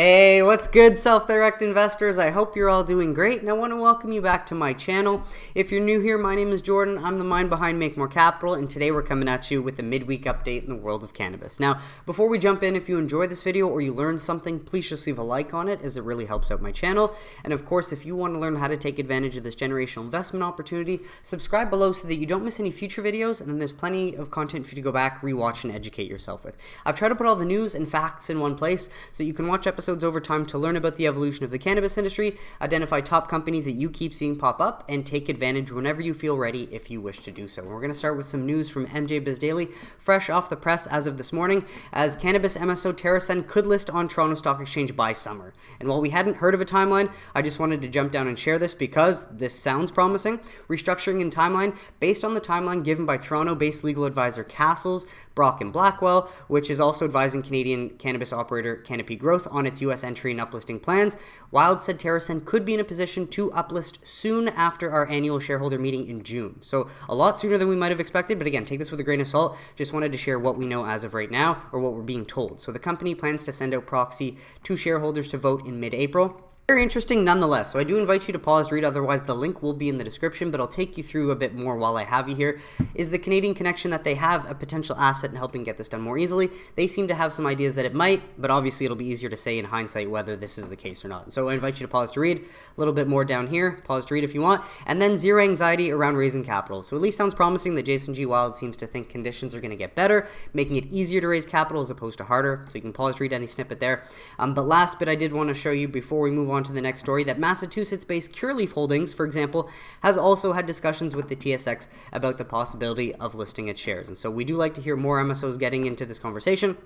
Hey, what's good, self-direct investors? I hope you're all doing great, and I want to welcome you back to my channel. If you're new here, my name is Jordan. I'm the mind behind Make More Capital, and today we're coming at you with a midweek update in the world of cannabis. Now, before we jump in, if you enjoy this video or you learned something, please just leave a like on it, as it really helps out my channel. And of course, if you want to learn how to take advantage of this generational investment opportunity, subscribe below so that you don't miss any future videos, and then there's plenty of content for you to go back, rewatch, and educate yourself with. I've tried to put all the news and facts in one place so you can watch episodes over time to learn about the evolution of the cannabis industry, identify top companies that you keep seeing pop up, and take advantage whenever you feel ready if you wish to do so. We're going to start with some news from MJ Biz Daily, fresh off the press as of this morning, as cannabis MSO TerrAscend could list on Toronto Stock Exchange by summer. And while we hadn't heard of a timeline, I just wanted to jump down and share this because this sounds promising. Restructuring in timeline based on the timeline given by Toronto-based legal advisor Castles, Brock and Blackwell, which is also advising Canadian cannabis operator Canopy Growth on its U.S. entry and uplisting plans. Wild said TerrAscend could be in a position to uplist soon after our annual shareholder meeting in June. So a lot sooner than we might have expected, but again, take this with a grain of salt. Just wanted to share what we know as of right now, or what we're being told. So the company plans to send out proxy to shareholders to vote in mid-April. Very interesting nonetheless, so I do invite you to pause to read, otherwise the link will be in the description, but I'll take you through a bit more while I have you here. Is the Canadian connection that they have a potential asset in helping get this done more easily? They seem to have some ideas that it might, but obviously it'll be easier to say in hindsight whether this is the case or not. So I invite you to pause to read, a little bit more down here, pause to read if you want, and then zero anxiety around raising capital. So at least sounds promising that Jason G. Wild seems to think conditions are going to get better, making it easier to raise capital as opposed to harder, so you can pause to read any snippet there. But last bit I did want to show you before we move on to the next story that Massachusetts-based Curaleaf Holdings, for example, has also had discussions with the TSX about the possibility of listing its shares. And so we do like to hear more MSOs getting into this conversation.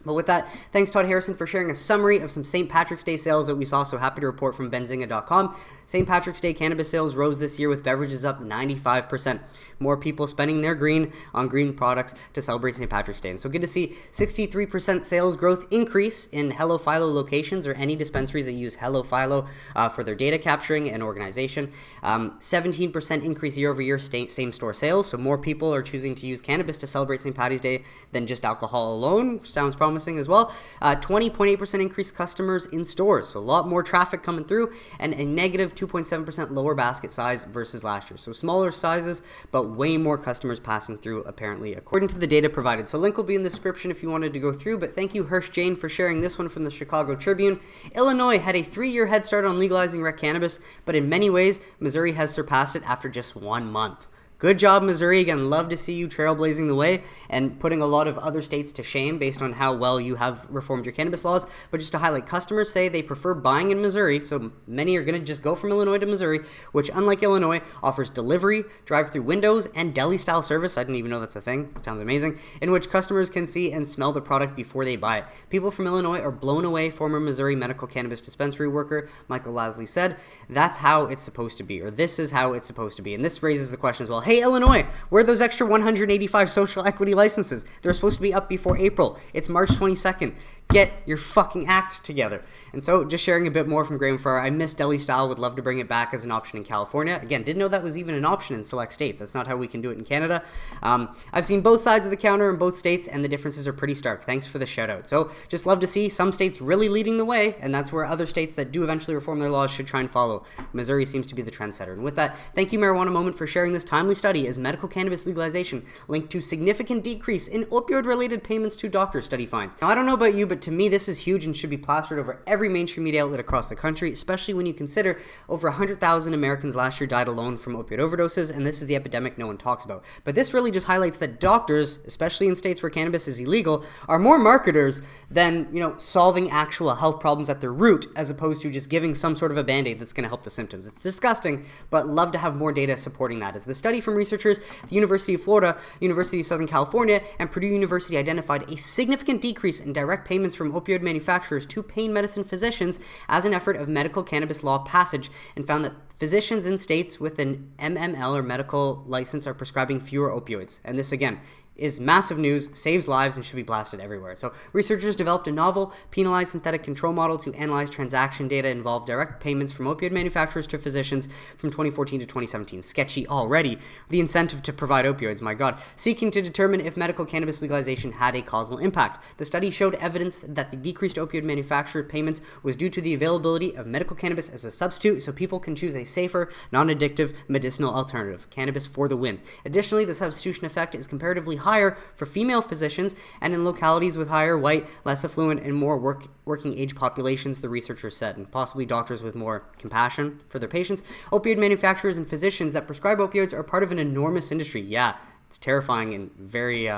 But with that, thanks Todd Harrison for sharing a summary of some St. Patrick's Day sales that we saw. So happy to report from Benzinga.com. St. Patrick's Day cannabis sales rose this year with beverages up 95%. More people spending their green on green products to celebrate St. Patrick's Day. And so good to see 63% sales growth increase in Hello Philo locations, or any dispensaries that use Hello Philo for their data capturing and organization. 17% increase year over year same store sales. So more people are choosing to use cannabis to celebrate St. Patty's Day than just alcohol alone. Sounds promising as well. 20.8% increased customers in stores, so a lot more traffic coming through, and a negative 2.7% lower basket size versus last year. So smaller sizes, but way more customers passing through, apparently, according to the data provided. So link will be in the description if you wanted to go through, but thank you, Hirsch Jane, for sharing this one from the Chicago Tribune. Illinois had a 3-year head start on legalizing rec cannabis, but in many ways, Missouri has surpassed it after just 1 month. Good job, Missouri. Again, love to see you trailblazing the way and putting a lot of other states to shame based on how well you have reformed your cannabis laws. But just to highlight, customers say they prefer buying in Missouri, so many are going to just go from Illinois to Missouri, which, unlike Illinois, offers delivery, drive-through windows, and deli-style service. I didn't even know that's a thing. It sounds amazing. In which customers can see and smell the product before they buy it. People from Illinois are blown away, former Missouri medical cannabis dispensary worker Michael Lasley said. That's how it's supposed to be, or this is how it's supposed to be. And this raises the question as well, hey, Illinois, where are those extra 185 social equity licenses? They're supposed to be up before April. It's March 22nd. Get your fucking act together. And so, just sharing a bit more from Graham Farrar, I miss deli style, would love to bring it back as an option in California. Again, didn't know that was even an option in select states. That's not how we can do it in Canada. I've seen both sides of the counter in both states, and the differences are pretty stark. Thanks for the shout out. So, just love to see some states really leading the way, and that's where other states that do eventually reform their laws should try and follow. Missouri seems to be the trendsetter. And with that, thank you, Marijuana Moment, for sharing this timely study as medical cannabis legalization linked to significant decrease in opioid-related payments to doctors, study finds. Now, I don't know about you, but to me, this is huge and should be plastered over every mainstream media outlet across the country, especially when you consider over 100,000 Americans last year died alone from opioid overdoses, and this is the epidemic no one talks about. But this really just highlights that doctors, especially in states where cannabis is illegal, are more marketers than, solving actual health problems at their root, as opposed to just giving some sort of a band-aid that's going to help the symptoms. It's disgusting, but love to have more data supporting that. As the study from researchers at the University of Florida, University of Southern California, and Purdue University identified a significant decrease in direct payments from opioid manufacturers to pain medicine physicians as an effort of medical cannabis law passage, and found that physicians in states with an MML or medical license are prescribing fewer opioids. And this, again, is massive news, saves lives, and should be blasted everywhere. So researchers developed a novel, penalized synthetic control model to analyze transaction data involved direct payments from opioid manufacturers to physicians from 2014 to 2017. Sketchy already. The incentive to provide opioids, my God. Seeking to determine if medical cannabis legalization had a causal impact. The study showed evidence that the decreased opioid manufacturer payments was due to the availability of medical cannabis as a substitute, so people can choose a safer, non-addictive medicinal alternative. Cannabis for the win. Additionally, the substitution effect is comparatively higher for female physicians and in localities with higher white, less affluent, and more working age populations, the researchers said, and possibly doctors with more compassion for their patients. Opioid manufacturers and physicians that prescribe opioids are part of an enormous industry. Yeah, it's terrifying and very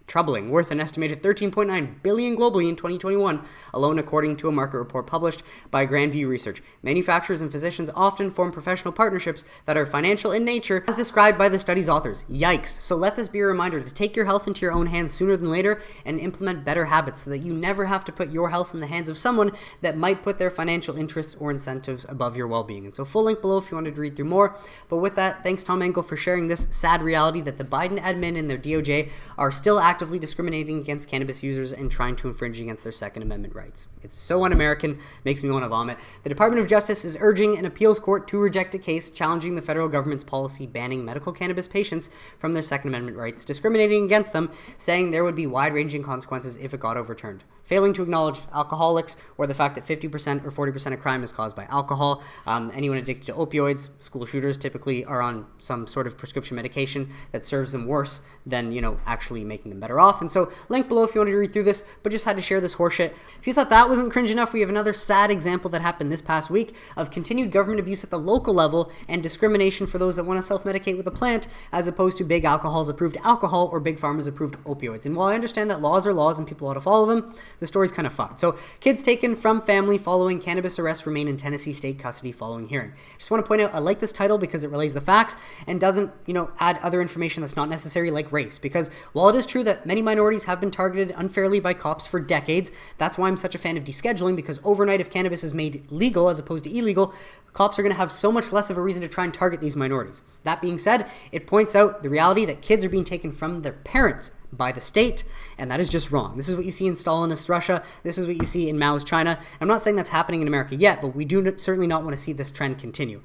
troubling, worth an estimated $13.9 billion globally in 2021, alone according to a market report published by Grandview Research. Manufacturers and physicians often form professional partnerships that are financial in nature, as described by the study's authors. Yikes. So let this be a reminder to take your health into your own hands sooner than later and implement better habits so that you never have to put your health in the hands of someone that might put their financial interests or incentives above your well-being. And so full link below if you wanted to read through more. But with that, thanks Tom Engel for sharing this sad reality that the Biden admin and their DOJ are still actively discriminating against cannabis users and trying to infringe against their Second Amendment rights. It's so un-American, makes me want to vomit. The Department of Justice is urging an appeals court to reject a case challenging the federal government's policy banning medical cannabis patients from their Second Amendment rights, discriminating against them, saying there would be wide-ranging consequences if it got overturned. Failing to acknowledge alcoholics or the fact that 50% or 40% of crime is caused by alcohol. Anyone addicted to opioids, school shooters typically are on some sort of prescription medication that serves them worse than, actually making them better off. And so link below if you wanted to read through this, but just had to share this horseshit. If you thought that wasn't cringe enough, we have another sad example that happened this past week of continued government abuse at the local level and discrimination for those that want to self-medicate with a plant as opposed to big alcohol's approved alcohol or big pharma's approved opioids. And while I understand that laws are laws and people ought to follow them, the story's kind of fucked. So kids taken from family following cannabis arrest remain in Tennessee state custody following hearing. Just want to point out, I like this title because it relays the facts and doesn't, add other information that's not necessary like race. Because while it is true that many minorities have been targeted unfairly by cops for decades, that's why I'm such a fan of descheduling, because overnight if cannabis is made legal as opposed to illegal, cops are going to have so much less of a reason to try and target these minorities. That being said, it points out the reality that kids are being taken from their parents by the state, and that is just wrong. This is what you see in Stalinist Russia. This is what you see in Mao's China. I'm not saying that's happening in America yet, but we do certainly not want to see this trend continue,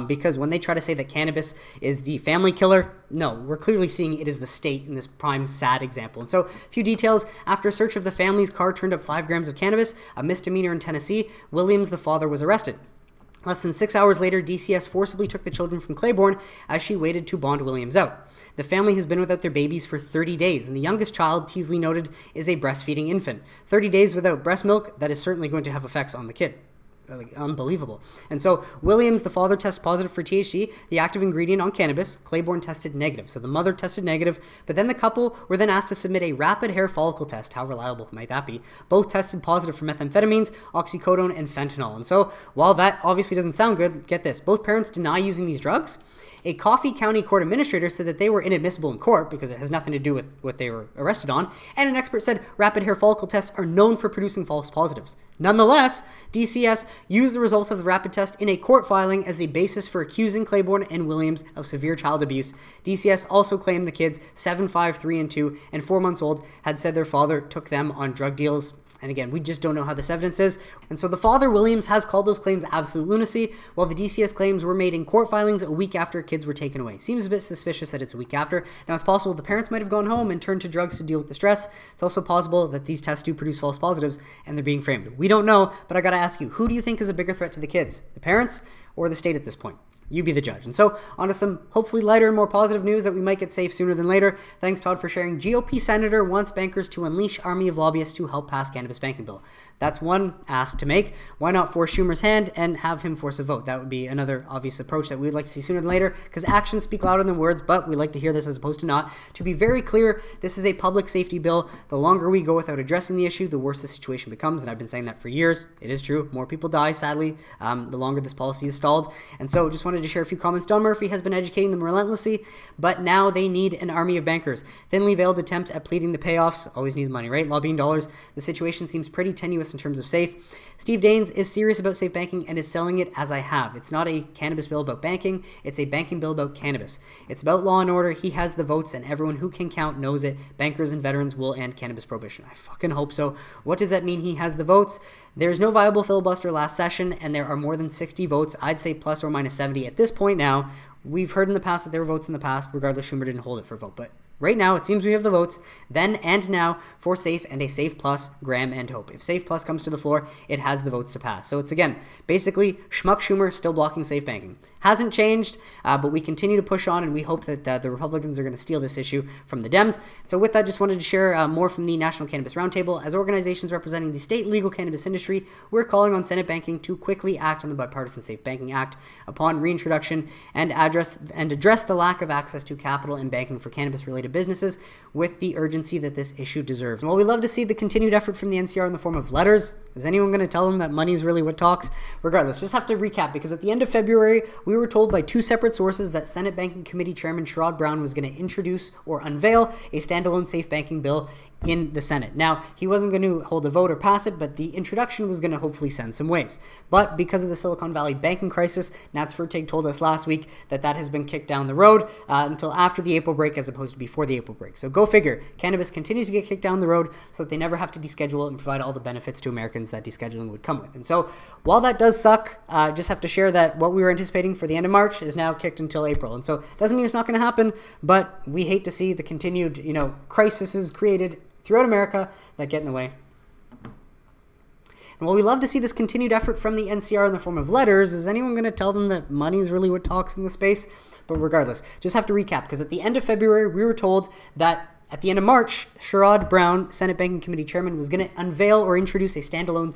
because when they try to say that cannabis is the family killer, no, we're clearly seeing it is the state in this prime sad example. And so a few details. After a search of the family's car turned up 5 grams of cannabis, a misdemeanor in Tennessee, Williams, the father, was arrested. Less than 6 hours later, DCS forcibly took the children from Claiborne as she waited to bond Williams out. The family has been without their babies for 30 days, and the youngest child, Teasley noted, is a breastfeeding infant. 30 days without breast milk, that is certainly going to have effects on the kid. Unbelievable. And so Williams, the father, tested positive for THC, the active ingredient on cannabis. Claiborne tested negative. So the mother tested negative, but then the couple were then asked to submit a rapid hair follicle test. How reliable might that be? Both tested positive for methamphetamines, oxycodone, and fentanyl. And so while that obviously doesn't sound good, get this. Both parents deny using these drugs. A Coffee County court administrator said that they were inadmissible in court because it has nothing to do with what they were arrested on, and an expert said rapid hair follicle tests are known for producing false positives. Nonetheless, DCS used the results of the rapid test in a court filing as the basis for accusing Claiborne and Williams of severe child abuse. DCS also claimed the kids, 7, 5, 3, and 2, and 4 months old, had said their father took them on drug deals. And again, we just don't know how this evidence is. And so the father, Williams, has called those claims absolute lunacy, while the DCS claims were made in court filings a week after kids were taken away. Seems a bit suspicious that it's a week after. Now, it's possible the parents might have gone home and turned to drugs to deal with the stress. It's also possible that these tests do produce false positives and they're being framed. We don't know, but I gotta ask you, who do you think is a bigger threat to the kids? The parents or the state at this point? You be the judge. And so, on to some hopefully lighter and more positive news that we might get safe sooner than later. Thanks, Todd, for sharing. GOP senator wants bankers to unleash army of lobbyists to help pass cannabis banking bill. That's one ask to make. Why not force Schumer's hand and have him force a vote? That would be another obvious approach that we'd like to see sooner than later, because actions speak louder than words, but we like to hear this as opposed to not. To be very clear, this is a public safety bill. The longer we go without addressing the issue, the worse the situation becomes, and I've been saying that for years. It is true. More people die, sadly, the longer this policy is stalled. And so just wanted wanted to share a few comments. Don Murphy has been educating them relentlessly, but now they need an army of bankers. Thinly veiled attempt at pleading the payoffs. Always need the money, right? Lobbying dollars. The situation seems pretty tenuous in terms of safe. Steve Daines is serious about safe banking and is selling it as I have. It's not a cannabis bill about banking. It's a banking bill about cannabis. It's about law and order. He has the votes, and everyone who can count knows it. Bankers and veterans will end cannabis prohibition. I fucking hope so. What does that mean? He has the votes. There's no viable filibuster last session, and there are more than 60 votes. I'd say plus or minus 70 at this point now. We've heard in the past that there were votes in the past. Regardless, Schumer didn't hold it for a vote. But right now, it seems we have the votes then and now for SAFE and a SAFE Plus, Graham and Hope. If SAFE Plus comes to the floor, it has the votes to pass. So it's, again, basically Schmuck Schumer still blocking safe banking. Hasn't changed, but we continue to push on, and we hope that the Republicans are going to steal this issue from the Dems. So with that, just wanted to share more from the National Cannabis Roundtable. As organizations representing the state legal cannabis industry, we're calling on Senate banking to quickly act on the Bipartisan Safe Banking Act upon reintroduction and address the lack of access to capital and banking for cannabis-related businesses with the urgency that this issue deserves. And while we love to see the continued effort from the NCR in the form of letters, is anyone going to tell them that money is really what talks? Regardless, just have to recap, because at the end of February, we were told by two separate sources that Senate Banking Committee Chairman Sherrod Brown was going to introduce or unveil a standalone safe banking bill in the Senate. Now, he wasn't going to hold a vote or pass it, but the introduction was going to hopefully send some waves. But because of the Silicon Valley banking crisis, Nats Fertig told us last week that has been kicked down the road until after the April break as opposed to before the April break. So go figure. Cannabis continues to get kicked down the road so that they never have to deschedule it and provide all the benefits to Americans that descheduling would come with. And so while that does suck, just have to share that what we were anticipating for the end of March is now kicked until April. And so doesn't mean it's not going to happen, but we hate to see the continued, crises created throughout America that get in the way. And while we love to see this continued effort from the NCR in the form of letters, is anyone going to tell them that money is really what talks in the space? But regardless, just have to recap, because at the end of February, we were told that at the end of March, Sherrod Brown, Senate Banking Committee Chairman, was going to unveil or introduce a standalone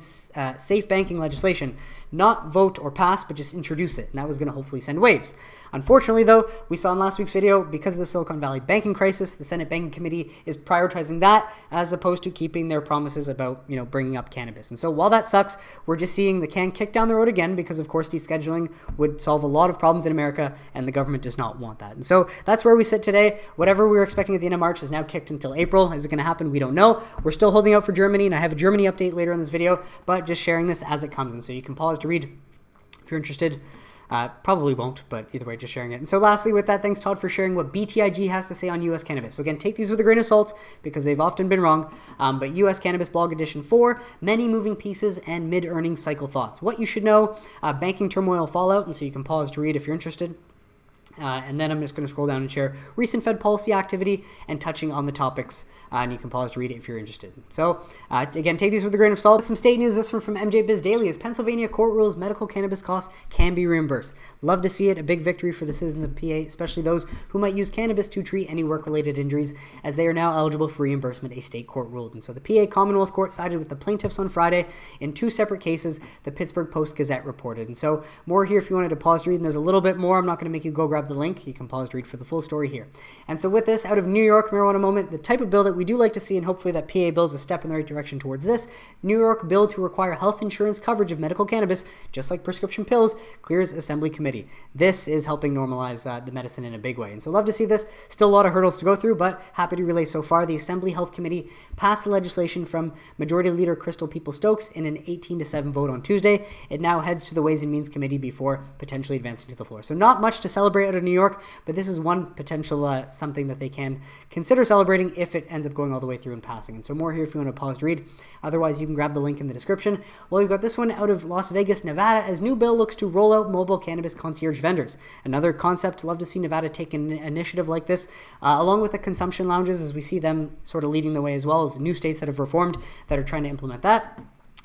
safe banking legislation. Not vote or pass, but just introduce it. And that was going to hopefully send waves. Unfortunately, though, we saw in last week's video, because of the Silicon Valley banking crisis, the Senate Banking Committee is prioritizing that as opposed to keeping their promises about, bringing up cannabis. And so while that sucks, we're just seeing the can kick down the road again, because of course descheduling would solve a lot of problems in America, and the government does not want that. And so that's where we sit today. Whatever we were expecting at the end of March is now kicked until April. Is it going to happen? We don't know. We're still holding out for Germany, and I have a Germany update later in this video, but just sharing this as it comes. And so you can pause to read if you're interested. Probably won't, but either way, just sharing it. And so lastly with that, thanks Todd for sharing what BTIG has to say on U.S. cannabis. So again, take these with a grain of salt because they've often been wrong. But U.S. Cannabis Blog Edition 4, many moving pieces and mid-earnings cycle thoughts. What you should know, banking turmoil fallout, and so you can pause to read if you're interested. And then I'm just going to scroll down and share recent Fed policy activity and touching on the topics. And you can pause to read it if you're interested. So, again, take these with a grain of salt. Some state news. This one from MJ Biz Daily is Pennsylvania court rules medical cannabis costs can be reimbursed. Love to see it. A big victory for the citizens of PA, especially those who might use cannabis to treat any work-related injuries, as they are now eligible for reimbursement, a state court ruled. And so the PA Commonwealth Court sided with the plaintiffs on Friday in two separate cases, the Pittsburgh Post-Gazette reported. And so more here if you wanted to pause to read, and there's a little bit more. I'm not going to make you go grab the link. You can pause to read for the full story here. And so with this, out of New York, Marijuana Moment, the type of bill that we do like to see, and hopefully that PA bill is a step in the right direction towards this, New York bill to require health insurance coverage of medical cannabis, just like prescription pills, clears Assembly Committee. This is helping normalize the medicine in a big way. And so love to see this. Still a lot of hurdles to go through, but happy to relay so far. The Assembly Health Committee passed the legislation from Majority Leader Crystal People-Stokes in an 18-7 vote on Tuesday. It now heads to the Ways and Means Committee before potentially advancing to the floor. So not much to celebrate out of New York, but this is one potential something that they can consider celebrating if it ends up going all the way through and passing. And so more here if you want to pause to read. Otherwise, you can grab the link in the description. Well, we've got this one out of Las Vegas, Nevada, as new bill looks to roll out mobile cannabis concierge vendors. Another concept. Love to see Nevada take an initiative like this, along with the consumption lounges, as we see them sort of leading the way, as well as new states that have reformed that are trying to implement that.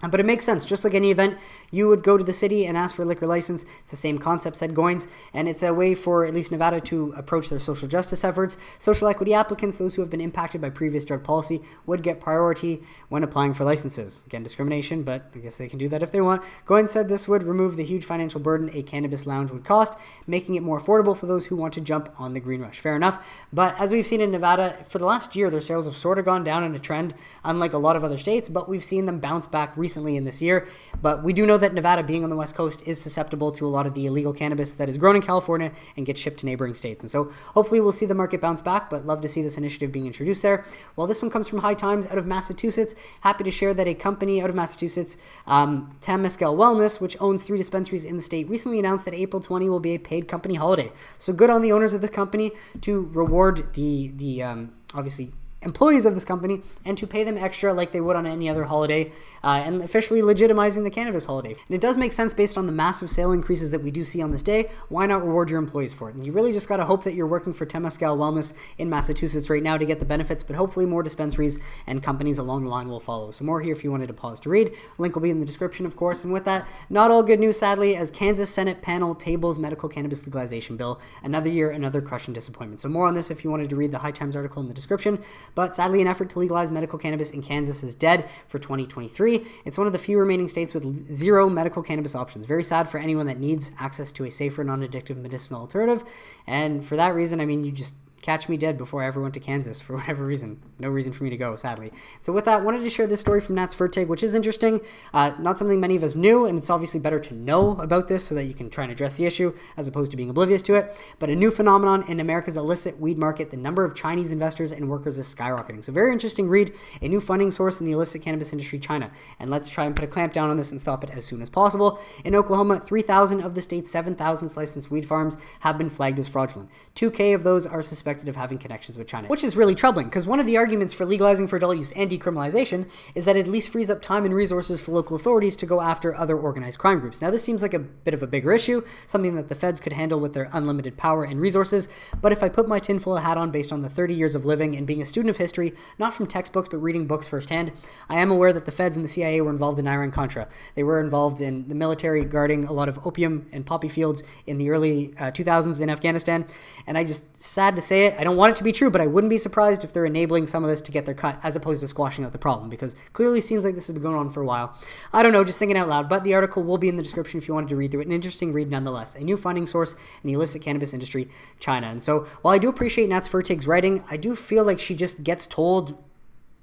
But it makes sense. Just like any event, you would go to the city and ask for a liquor license. It's the same concept, said Goins, and it's a way for at least Nevada to approach their social justice efforts. Social equity applicants, those who have been impacted by previous drug policy, would get priority when applying for licenses. Again, discrimination, but I guess they can do that if they want. Goins said this would remove the huge financial burden a cannabis lounge would cost, making it more affordable for those who want to jump on the green rush. Fair enough. But as we've seen in Nevada, for the last year, their sales have sort of gone down in a trend, unlike a lot of other states, but we've seen them bounce back recently in this year. But we do know that Nevada, being on the West Coast, is susceptible to a lot of the illegal cannabis that is grown in California and gets shipped to neighboring states. And so hopefully we'll see the market bounce back, but love to see this initiative being introduced there. Well, this one comes from High Times out of Massachusetts. Happy to share that a company out of Massachusetts, Temescal Wellness, which owns 3 dispensaries in the state, recently announced that April 20 will be a paid company holiday. So good on the owners of the company to reward the obviously employees of this company and to pay them extra like they would on any other holiday, and officially legitimizing the cannabis holiday. And it does make sense based on the massive sale increases that we do see on this day. Why not reward your employees for it? And you really just got to hope that you're working for Temescal Wellness in Massachusetts right now to get the benefits, but hopefully more dispensaries and companies along the line will follow. So more here if you wanted to pause to read. Link will be in the description, of course. And with that, not all good news, sadly, as Kansas Senate panel tables medical cannabis legalization bill. Another year, another crushing disappointment. So more on this if you wanted to read the High Times article in the description. But sadly, an effort to legalize medical cannabis in Kansas is dead for 2023. It's one of the few remaining states with 0 medical cannabis options. Very sad for anyone that needs access to a safer, non-addictive medicinal alternative. And for that reason, I mean, you just catch me dead before I ever went to Kansas for whatever reason. No reason for me to go, sadly. So with that, wanted to share this story from Nats Vertig, which is interesting. Not something many of us knew, and it's obviously better to know about this so that you can try and address the issue as opposed to being oblivious to it. But a new phenomenon in America's illicit weed market, the number of Chinese investors and workers is skyrocketing. So very interesting read, a new funding source in the illicit cannabis industry, China. And let's try and put a clamp down on this and stop it as soon as possible. In Oklahoma, 3,000 of the state's 7,000 licensed weed farms have been flagged as fraudulent. 2K of those are suspected of having connections with China, which is really troubling because one of the arguments for legalizing for adult use and decriminalization is that it at least frees up time and resources for local authorities to go after other organized crime groups. Now, this seems like a bit of a bigger issue, something that the feds could handle with their unlimited power and resources, but if I put my tinfoil hat on based on the 30 years of living and being a student of history, not from textbooks but reading books firsthand, I am aware that the feds and the CIA were involved in Iran-Contra. They were involved in the military guarding a lot of opium and poppy fields in the early 2000s in Afghanistan, and I just, sad to say it, I don't want it to be true, but I wouldn't be surprised if they're enabling some of this to get their cut as opposed to squashing out the problem, because clearly seems like this has been going on for a while. I don't know, just thinking out loud, but the article will be in the description if you wanted to read through it. An interesting read nonetheless. A new funding source in the illicit cannabis industry, China. And so while I do appreciate Nats Vertig's writing, I do feel like she just gets told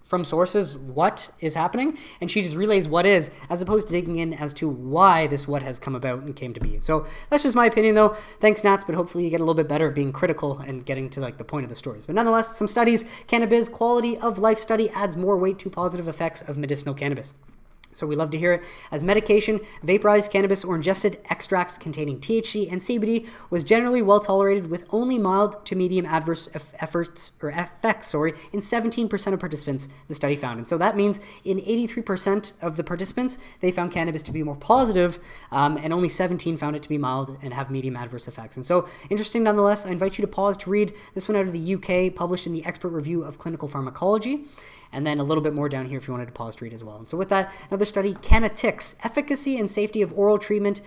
from sources what is happening, and she just relays what is, as opposed to digging in as to why this what has come about and came to be. So that's just my opinion, though. Thanks, Nats, but hopefully you get a little bit better at being critical and getting to like the point of the stories. But nonetheless, some studies. Cannabis quality of life study adds more weight to positive effects of medicinal cannabis. So we love to hear it. As medication, vaporized cannabis or ingested extracts containing THC and CBD was generally well tolerated with only mild to medium adverse effects in 17% of participants, the study found. And so that means in 83% of the participants, they found cannabis to be more positive, and only 17 found it to be mild and have medium adverse effects. And so interesting nonetheless. I invite you to pause to read this one out of the UK, published in the Expert Review of Clinical Pharmacology. And then a little bit more down here if you wanted to pause to read as well. And so with that, another study, Canna Tics, efficacy and safety of oral treatment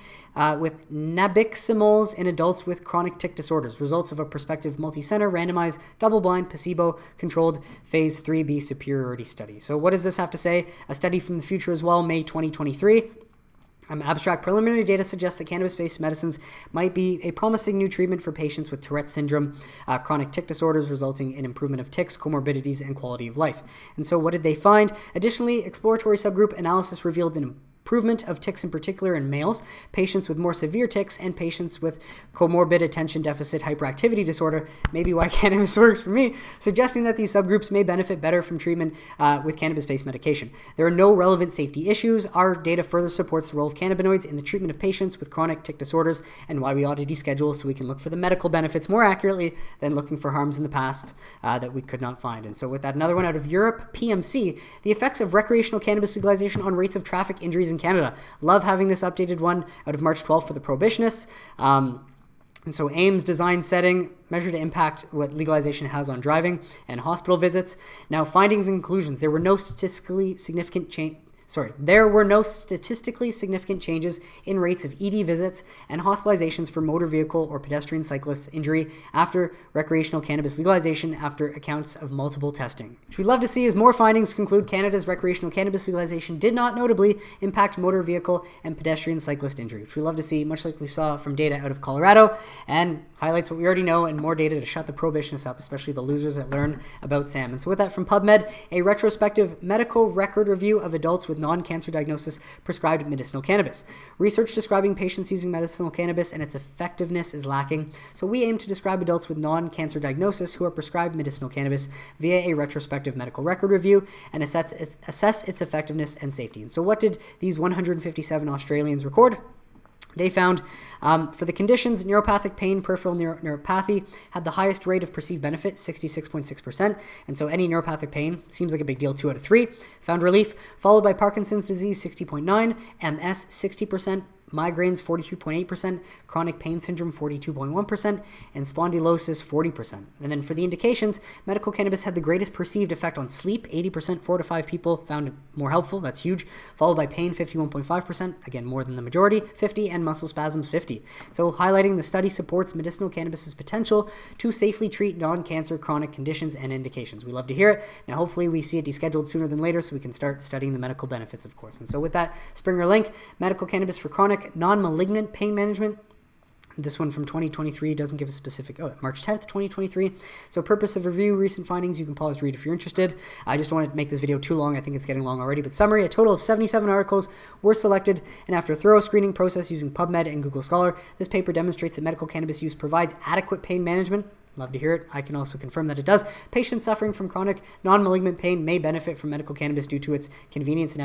with nabiximols in adults with chronic tic disorders. Results of a prospective multi-center, randomized, double-blind, placebo-controlled phase 3B superiority study. So what does this have to say? A study from the future as well, May 2023. Abstract preliminary data suggests that cannabis-based medicines might be a promising new treatment for patients with Tourette syndrome, chronic tic disorders, resulting in improvement of tics, comorbidities, and quality of life. And so what did they find? Additionally, exploratory subgroup analysis revealed an improvement of tics in particular in males, patients with more severe tics, and patients with comorbid attention deficit hyperactivity disorder, maybe why cannabis works for me, suggesting that these subgroups may benefit better from treatment with cannabis-based medication. There are no relevant safety issues. Our data further supports the role of cannabinoids in the treatment of patients with chronic tic disorders and why we ought to deschedule so we can look for the medical benefits more accurately than looking for harms in the past that we could not find. And so with that, another one out of Europe, PMC, the effects of recreational cannabis legalization on rates of traffic injuries in Canada. Love having this updated one out of March 12th for the prohibitionists. And so AIM's design setting, measure to impact what legalization has on driving and hospital visits. Now, findings and conclusions. There were no statistically significant changes in rates of ED visits and hospitalizations for motor vehicle or pedestrian cyclist injury after recreational cannabis legalization after accounts of multiple testing. Which we'd love to see as more findings conclude Canada's recreational cannabis legalization did not notably impact motor vehicle and pedestrian cyclist injury, which we love to see, much like we saw from data out of Colorado, and highlights what we already know and more data to shut the prohibitionists up, especially the losers that learn about Sam. And so with that, from PubMed, a retrospective medical record review of adults with with non-cancer diagnosis prescribed medicinal cannabis. Research describing patients using medicinal cannabis and its effectiveness is lacking, so we aim to describe adults with non-cancer diagnosis who are prescribed medicinal cannabis via a retrospective medical record review and assess its effectiveness and safety. And so what did these 157 Australians record? They found for the conditions, neuropathic pain, peripheral neuropathy had the highest rate of perceived benefit, 66.6%. And so any neuropathic pain seems like a big deal, 2 out of 3. Found relief, followed by Parkinson's disease, 60.9%, MS, 60%, migraines, 43.8%, chronic pain syndrome, 42.1%, and spondylosis, 40%. And then for the indications, medical cannabis had the greatest perceived effect on sleep, 80%, 4 to 5 people found it more helpful, that's huge, followed by pain, 51.5%, again, more than the majority, 50, and muscle spasms, 50. So highlighting the study supports medicinal cannabis's potential to safely treat non-cancer chronic conditions and indications. We love to hear it. Now, hopefully we see it descheduled sooner than later so we can start studying the medical benefits, of course. And so with that, Springer link, medical cannabis for chronic non-malignant pain management. This one from 2023 doesn't give a specific, March 10th, 2023. So purpose of review, recent findings, you can pause to read if you're interested. I just don't want to make this video too long. I think it's getting long already. But summary, a total of 77 articles were selected, and after a thorough screening process using PubMed and Google Scholar, this paper demonstrates that medical cannabis use provides adequate pain management. Love to hear it. I can also confirm that it does. Patients suffering from chronic non-malignant pain may benefit from medical cannabis due to its convenience and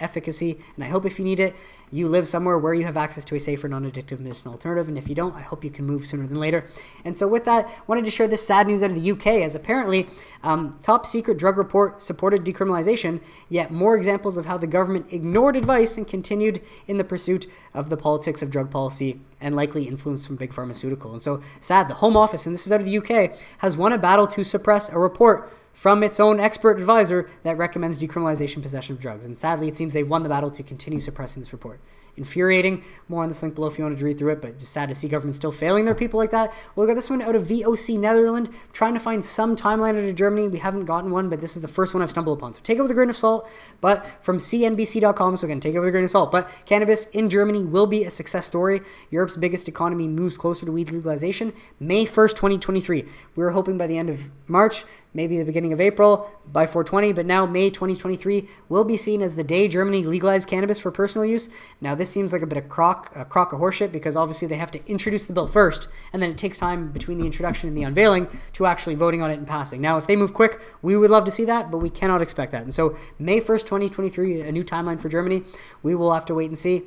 efficacy. And I hope if you need it, you live somewhere where you have access to a safer, non-addictive medicinal alternative. And if you don't, I hope you can move sooner than later. And so with that, wanted to share this sad news out of the UK, as apparently top secret drug report supported decriminalization, yet more examples of how the government ignored advice and continued in the pursuit of the politics of drug policy and likely influence from big pharmaceutical. And so sad, the Home Office, and this is out of the UK, has won a battle to suppress a report from its own expert advisor that recommends decriminalization possession of drugs. And sadly, it seems they've won the battle to continue suppressing this report. Infuriating. More on this link below if you wanted to read through it, but just sad to see government still failing their people like that. Well, we got this one out of VOC Netherlands, trying to find some timeline out of Germany. We haven't gotten one, but this is the first one I've stumbled upon. So take it with a grain of salt, but from CNBC.com, so again, take it with a grain of salt. But cannabis in Germany will be a success story. Europe's biggest economy moves closer to weed legalization. May 1st, 2023. We were hoping by the end of March, maybe the beginning of April by 420, but now May 2023 will be seen as the day Germany legalized cannabis for personal use. Now, this seems like a bit of crock of horseshit, because obviously they have to introduce the bill first, and then it takes time between the introduction and the unveiling to actually voting on it and passing. Now, if they move quick, we would love to see that, but we cannot expect that. And so May 1st, 2023, a new timeline for Germany. We will have to wait and see.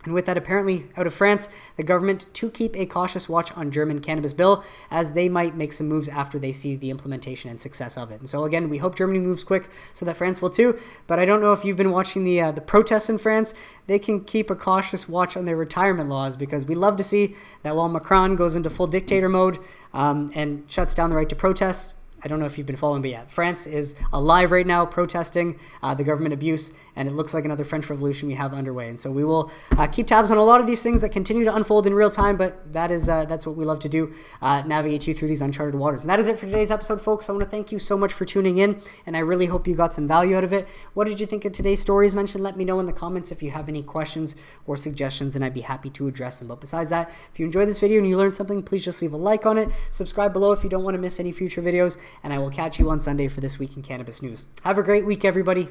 And with that, apparently out of France, the government to keep a cautious watch on German cannabis bill, as they might make some moves after they see the implementation and success of it. And so again, we hope Germany moves quick so that France will too. But I don't know if you've been watching the protests in France. They can keep a cautious watch on their retirement laws, because we love to see that while Macron goes into full dictator mode and shuts down the right to protest. I don't know if you've been following, but yeah, France is alive right now protesting the government abuse, and it looks like another French Revolution we have underway. And so we will keep tabs on a lot of these things that continue to unfold in real time, but that's what we love to do, navigate you through these uncharted waters. And that is it for today's episode, folks. I want to thank you so much for tuning in, and I really hope you got some value out of it. What did you think of today's stories mentioned? Let me know in the comments if you have any questions or suggestions, and I'd be happy to address them. But besides that, if you enjoyed this video and you learned something, please just leave a like on it. Subscribe below if you don't want to miss any future videos, and I will catch you on Sunday for This Week in Cannabis News. Have a great week, everybody.